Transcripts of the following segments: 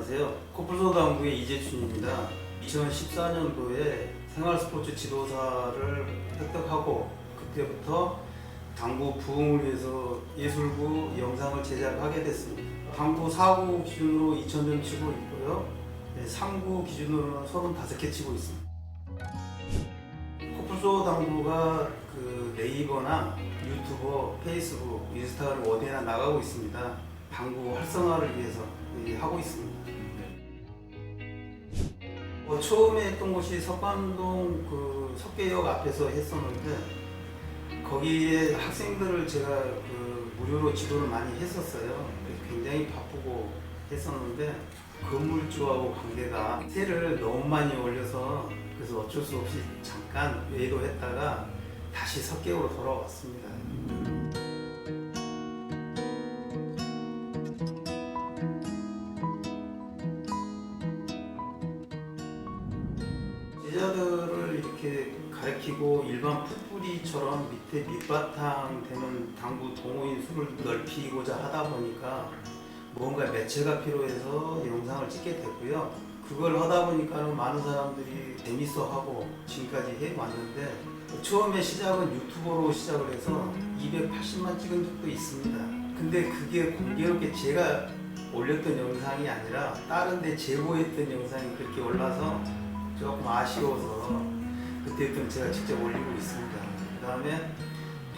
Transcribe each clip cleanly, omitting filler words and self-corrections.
안녕하세요. 코뿔소 당구의 이재춘입니다. 2014년도에 생활스포츠 지도사를 획득하고 그때부터 당구 부흥을 위해서 예술구 영상을 제작하게 됐습니다. 당구 4구 기준으로 2,000점 치고 있고요. 3구 기준으로는 35개 치고 있습니다. 코뿔소 당구가 그 네이버나 유튜버, 페이스북, 인스타그램 어디에나 나가고 있습니다. 당구 활성화를 위해서 하고 있습니다. 처음에 했던 곳이 석관동 그 석계역 앞에서 했었는데 거기에 학생들을 제가 그 무료로 지도를 많이 했었어요. 굉장히 바쁘고 했었는데 건물주하고 관계가 세를 너무 많이 올려서 그래서 어쩔 수 없이 잠깐 외도했다가 다시 석계역으로 돌아왔습니다. 제자들을 이렇게 가르치고 일반 풋뿌리처럼 밑에 밑바탕 되는 당구 동호인 수를 넓히고자 하다 보니까 뭔가 매체가 필요해서 영상을 찍게 됐고요. 그걸 하다 보니까 많은 사람들이 재밌어하고 지금까지 해왔는데 처음에 시작은 유튜버로 시작을 해서 280만 찍은 적도 있습니다. 근데 그게 공교롭게 제가 올렸던 영상이 아니라 다른 데 제보했던 영상이 그렇게 올라서 조금 아쉬워서 그때부터 제가 직접 올리고 있습니다. 그 다음에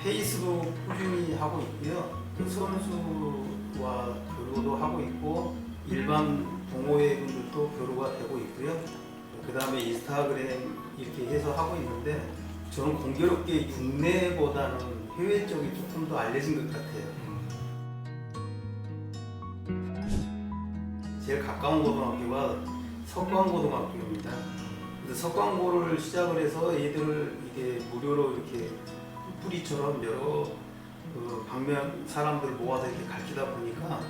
페이스북 꾸준히 하고 있고요. 그 선수와 교류도 하고 있고 일반 동호회 분들도 교류가 되고 있고요. 그 다음에 인스타그램 이렇게 해서 하고 있는데 저는 공교롭게 국내보다는 해외 쪽이 조금 더 알려진 것 같아요. 제일 가까운 고등학교가 석관고등학교입니다. 석관고를 시작을 해서 얘들을 이게 무료로 이렇게 뿌리처럼 여러 그 방면 사람들 모아서 이렇게 가르치다 보니까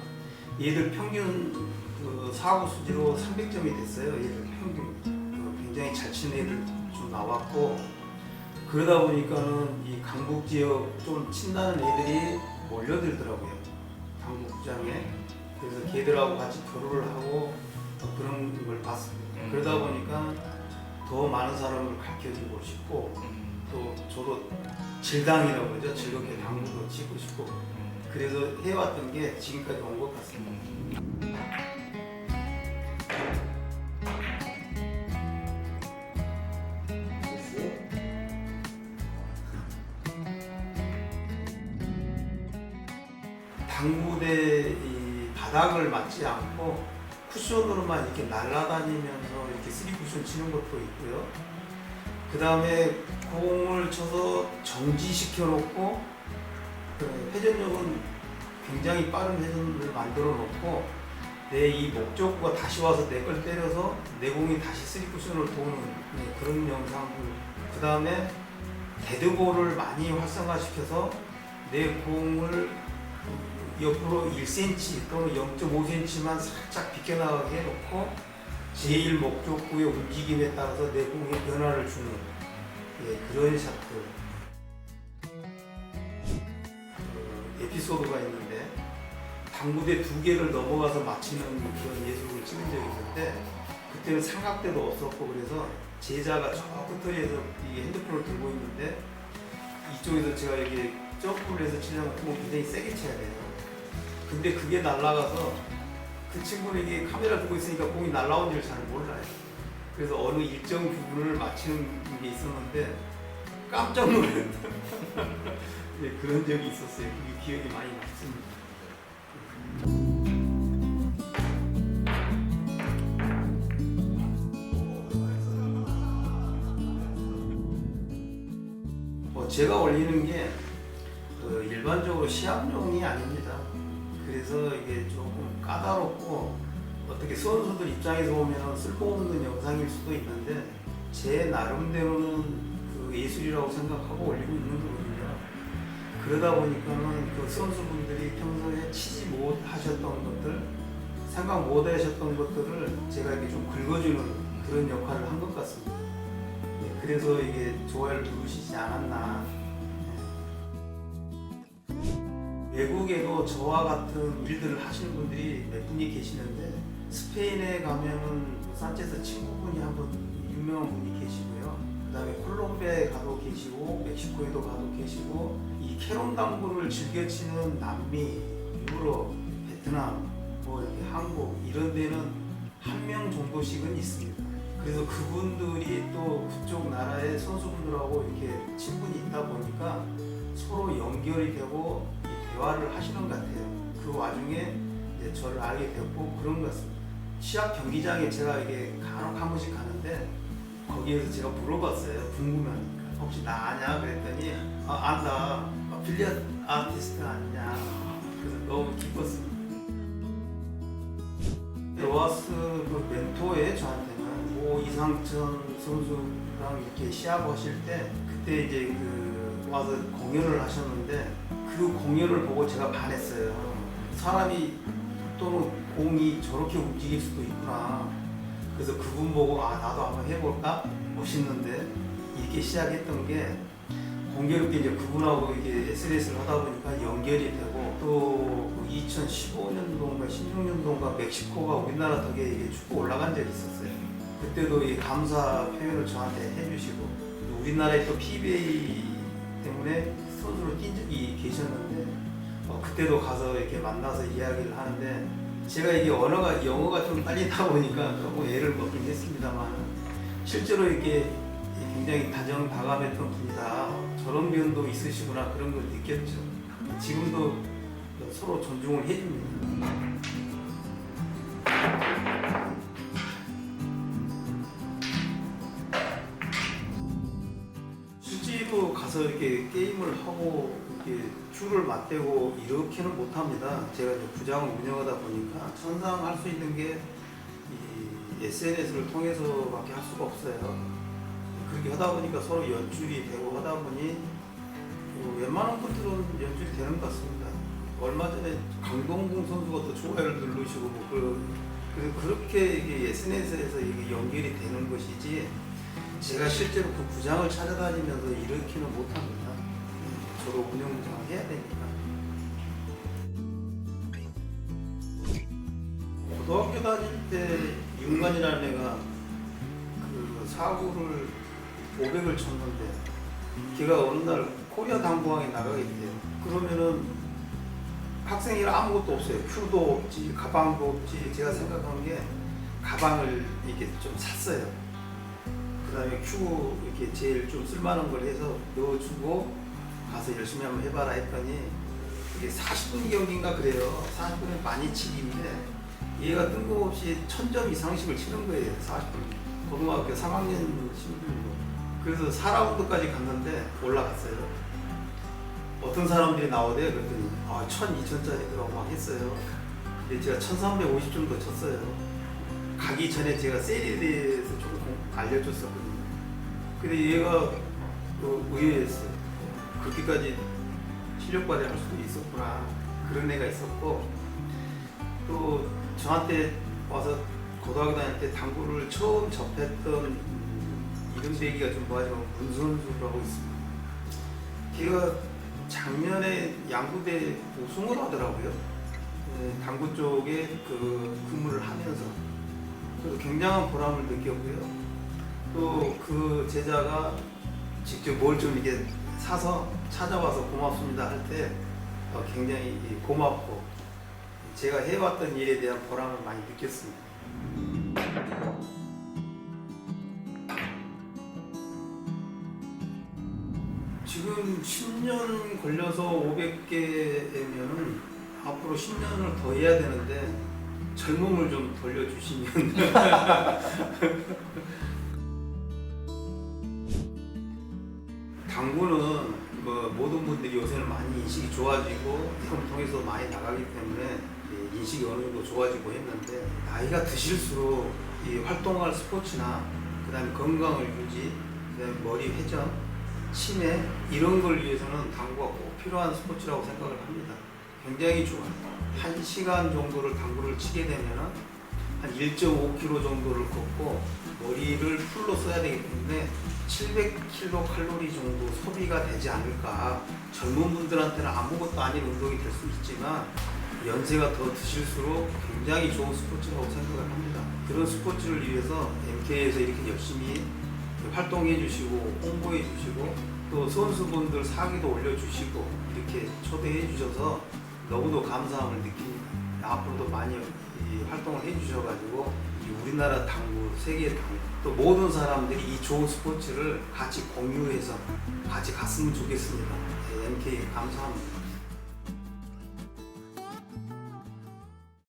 얘들 평균 그 사고 수지로 300점이 됐어요. 얘들 평균 굉장히 잘 치는 애들 좀 나왔고 그러다 보니까는 이 강북 지역 좀 친다는 애들이 몰려들더라고요. 당구장에. 그래서 걔들하고 같이 교류를 하고 그런 걸 봤습니다. 그러다 보니까 더 많은 사람을 가르쳐주고 싶고 또 저도 질당이라고 그러죠. 즐겁게 당구도 치고 싶고 그래서 해왔던 게 지금까지 온 것 같습니다. 당구대 이 바닥을 맞지 않고 쿠션으로만 이렇게 날아다니면서 이렇게 3쿠션 치는 것도 있고요. 그 다음에 공을 쳐서 정지시켜 놓고 회전력은 굉장히 빠른 회전을 만들어 놓고 내 이 목적구가 다시 와서 내 걸 때려서 내 공이 다시 3쿠션을 도는 그런 영상들. 그 다음에 데드볼을 많이 활성화시켜서 내 공을 옆으로 1cm 또는 0.5cm만 살짝 비켜나가게 해놓고 제1 목적구의 움직임에 따라서 내 공에 변화를 주는 그런 샷들 에피소드가 있는데 당구대 2개를 넘어가서 맞히는 그런 예술을 찍은 적이 있는데 그때는 삼각대도 없었고 그래서 제자가 저 끝터리에서 이 핸드폰을 들고 있는데 이쪽에서 제가 이렇게 점프를 해서 치려면 공을 굉장히 세게 쳐야 돼요. 근데 그게 날아가서 그 친구는 이게 카메라 두고 있으니까 공이 날아온 줄 잘 몰라요. 그래서 어느 일정 부분을 맞추는 게 있었는데 깜짝 놀랐다. 네, 그런 적이 있었어요. 그게 기억이 많이 남습니다. 제가 올리는 게 일반적으로 시합용이 아닙니다. 그래서 이게 조금 까다롭고 어떻게 선수들 입장에서 보면 쓸모없는 영상일 수도 있는데 제 나름대로는 그 예술이라고 생각하고 올리고 있는 거거든요. 그러다 보니까는 그 선수분들이 평소에 치지 못하셨던 것들, 생각 못 하셨던 것들을 제가 이렇게 좀 긁어주는 그런 역할을 한 것 같습니다. 그래서 이게 좋아요를 누르시지 않았나. 외국에도 저와 같은 일들을 하시는 분들이 몇 분이 계시는데 스페인에 가면은 산체스 친구분이 한 분 유명한 분이 계시고요. 그다음에 콜롬비아에 가도 계시고 멕시코에도 가도 계시고 이 캐rom 당구를 즐겨 치는 남미, 유럽, 베트남, 뭐 이렇게 한국 이런 데는 한 명 정도씩은 있습니다. 그래서 그분들이 또 그쪽 나라의 선수분들하고 이렇게 친분이 있다 보니까 서로 연결이 되고 대화를 하시는 것 같아요. 그 와중에 이제 저를 알게 됐고 그런 것 같습니다. 시합 경기장에 제가 이게 간혹 한 번씩 가는데 거기에서 제가 물어봤어요. 궁금하니까 혹시 나 아냐? 그랬더니 안다. 빌리아드 아티스트 아니냐? 그래서 너무 기뻤습니다. 로하스 그 멘토에 저한테는 모 이상천 선수랑 이렇게 시합하실 때 그때 이제 그 와서 공연을 하셨는데 그 공연을 보고 제가 반했어요. 사람이 또는 공이 저렇게 움직일 수도 있구나. 그래서 그분 보고 나도 한번 해볼까? 멋있는데 이렇게 시작했던 게 공교롭게 이제 그분하고 이게 SNS를 하다 보니까 연결이 되고 또 2015년도인가 16년도인가 멕시코가 우리나라 덕에 이게 축구 올라간 적이 있었어요. 그때도 이 감사 표현을 저한테 해주시고 우리나라에 또 PBA 때문에 선수로 뛴 적이 계셨는데 그때도 가서 이렇게 만나서 이야기를 하는데 제가 이게 언어가 영어가 좀 딸리다 보니까 조금 애를 먹긴 했습니다만 실제로 이렇게 굉장히 다정다감했던 분이다. 저런 면도 있으시구나 그런 걸 느꼈죠. 지금도 서로 존중을 해줍니다. 실제로 가서 이렇게 게임을 하고 이렇게 줄을 맞대고 이렇게는 못합니다. 제가 이제 구장을 운영하다 보니까 선상할 수 있는 게 이 SNS를 통해서밖에 할 수가 없어요. 그렇게 하다 보니까 서로 연출이 되고 하다 보니 웬만한 것들은 연출이 되는 것 같습니다. 얼마 전에 강동궁 선수가 또 좋아요를 누르시고 그래서 그렇게 이게 SNS에서 이게 연결이 되는 것이지 제가 실제로 그 구장을 찾아다니면서 이렇게는 못합니다. 저도 운영장을 해야 되니까. 고등학교 다닐 때 윤관이라는 애가 그 사구를 500을 쳤는데 걔가 어느 날 코리아 당구왕에 나가게 돼요. 그러면은 학생이라 아무것도 없어요. 큐도 없지, 가방도 없지. 제가 생각한 게 가방을 이렇게 좀 샀어요. 그 다음에 큐 이렇게 제일 좀 쓸만한 걸 해서 넣어주고 가서 열심히 한번 해봐라 했더니 이게 40분 경기인가 그래요. 40분은 많이 치기인데 얘가 뜬금없이 1000점 이상씩을 치는 거예요. 40분. 고등학교 3학년 신분이고. 그래서 4라운드까지 갔는데 올라갔어요. 어떤 사람들이 나오대요. 그랬더니 1000, 2000짜리더라고 막 했어요. 근데 제가 1350 정도 쳤어요. 가기 전에 제가 세리에 대해서 조금 알려줬었거든요. 근데 얘가 의외였어요. 그렇게까지 실력 발휘할 수도 있었구나. 그런 애가 있었고 또 저한테 와서 고등학교 다닐 때 당구를 처음 접했던 이름 대기가 좀 뭐하지만 문선수라고 있습니다. 걔가 작년에 양구대 우승을 하더라고요. 당구 쪽에 그 근무를 하면서 그래서 굉장한 보람을 느꼈고요. 또 그 제자가 직접 뭘 좀 이렇게 사서 찾아와서 고맙습니다 할 때 굉장히 고맙고 제가 해왔던 일에 대한 보람을 많이 느꼈습니다. 지금 10년 걸려서 500개면은 앞으로 10년을 더 해야 되는데 젊음을 좀 돌려주시면 당구는 모든 분들이 요새는 많이 인식이 좋아지고 이걸 통해서 많이 나가기 때문에 인식이 어느 정도 좋아지고 했는데 나이가 드실수록 이 활동할 스포츠나 그 다음에 건강을 유지, 그 다음에 머리 회전, 치매 이런 걸 위해서는 당구가 꼭 필요한 스포츠라고 생각을 합니다. 굉장히 좋아요. 1시간 정도를 당구를 치게 되면은 한 1.5km 정도를 걷고 머리를 풀로 써야 되기 때문에 700kcal 정도 소비가 되지 않을까. 젊은 분들한테는 아무것도 아닌 운동이 될 수 있지만 연세가 더 드실수록 굉장히 좋은 스포츠라고 생각을 합니다. 그런 스포츠를 위해서 MK에서 이렇게 열심히 활동해 주시고 홍보해 주시고 또 선수분들 상의도 올려주시고 이렇게 초대해 주셔서 너무도 감사함을 느낍니다. 앞으로도 많이 활동을 해 주셔가지고 우리나라 당구, 세계 당구 또 모든 사람들이 이 좋은 스포츠를 같이 공유해서 같이 갔으면 좋겠습니다. MK 감사합니다.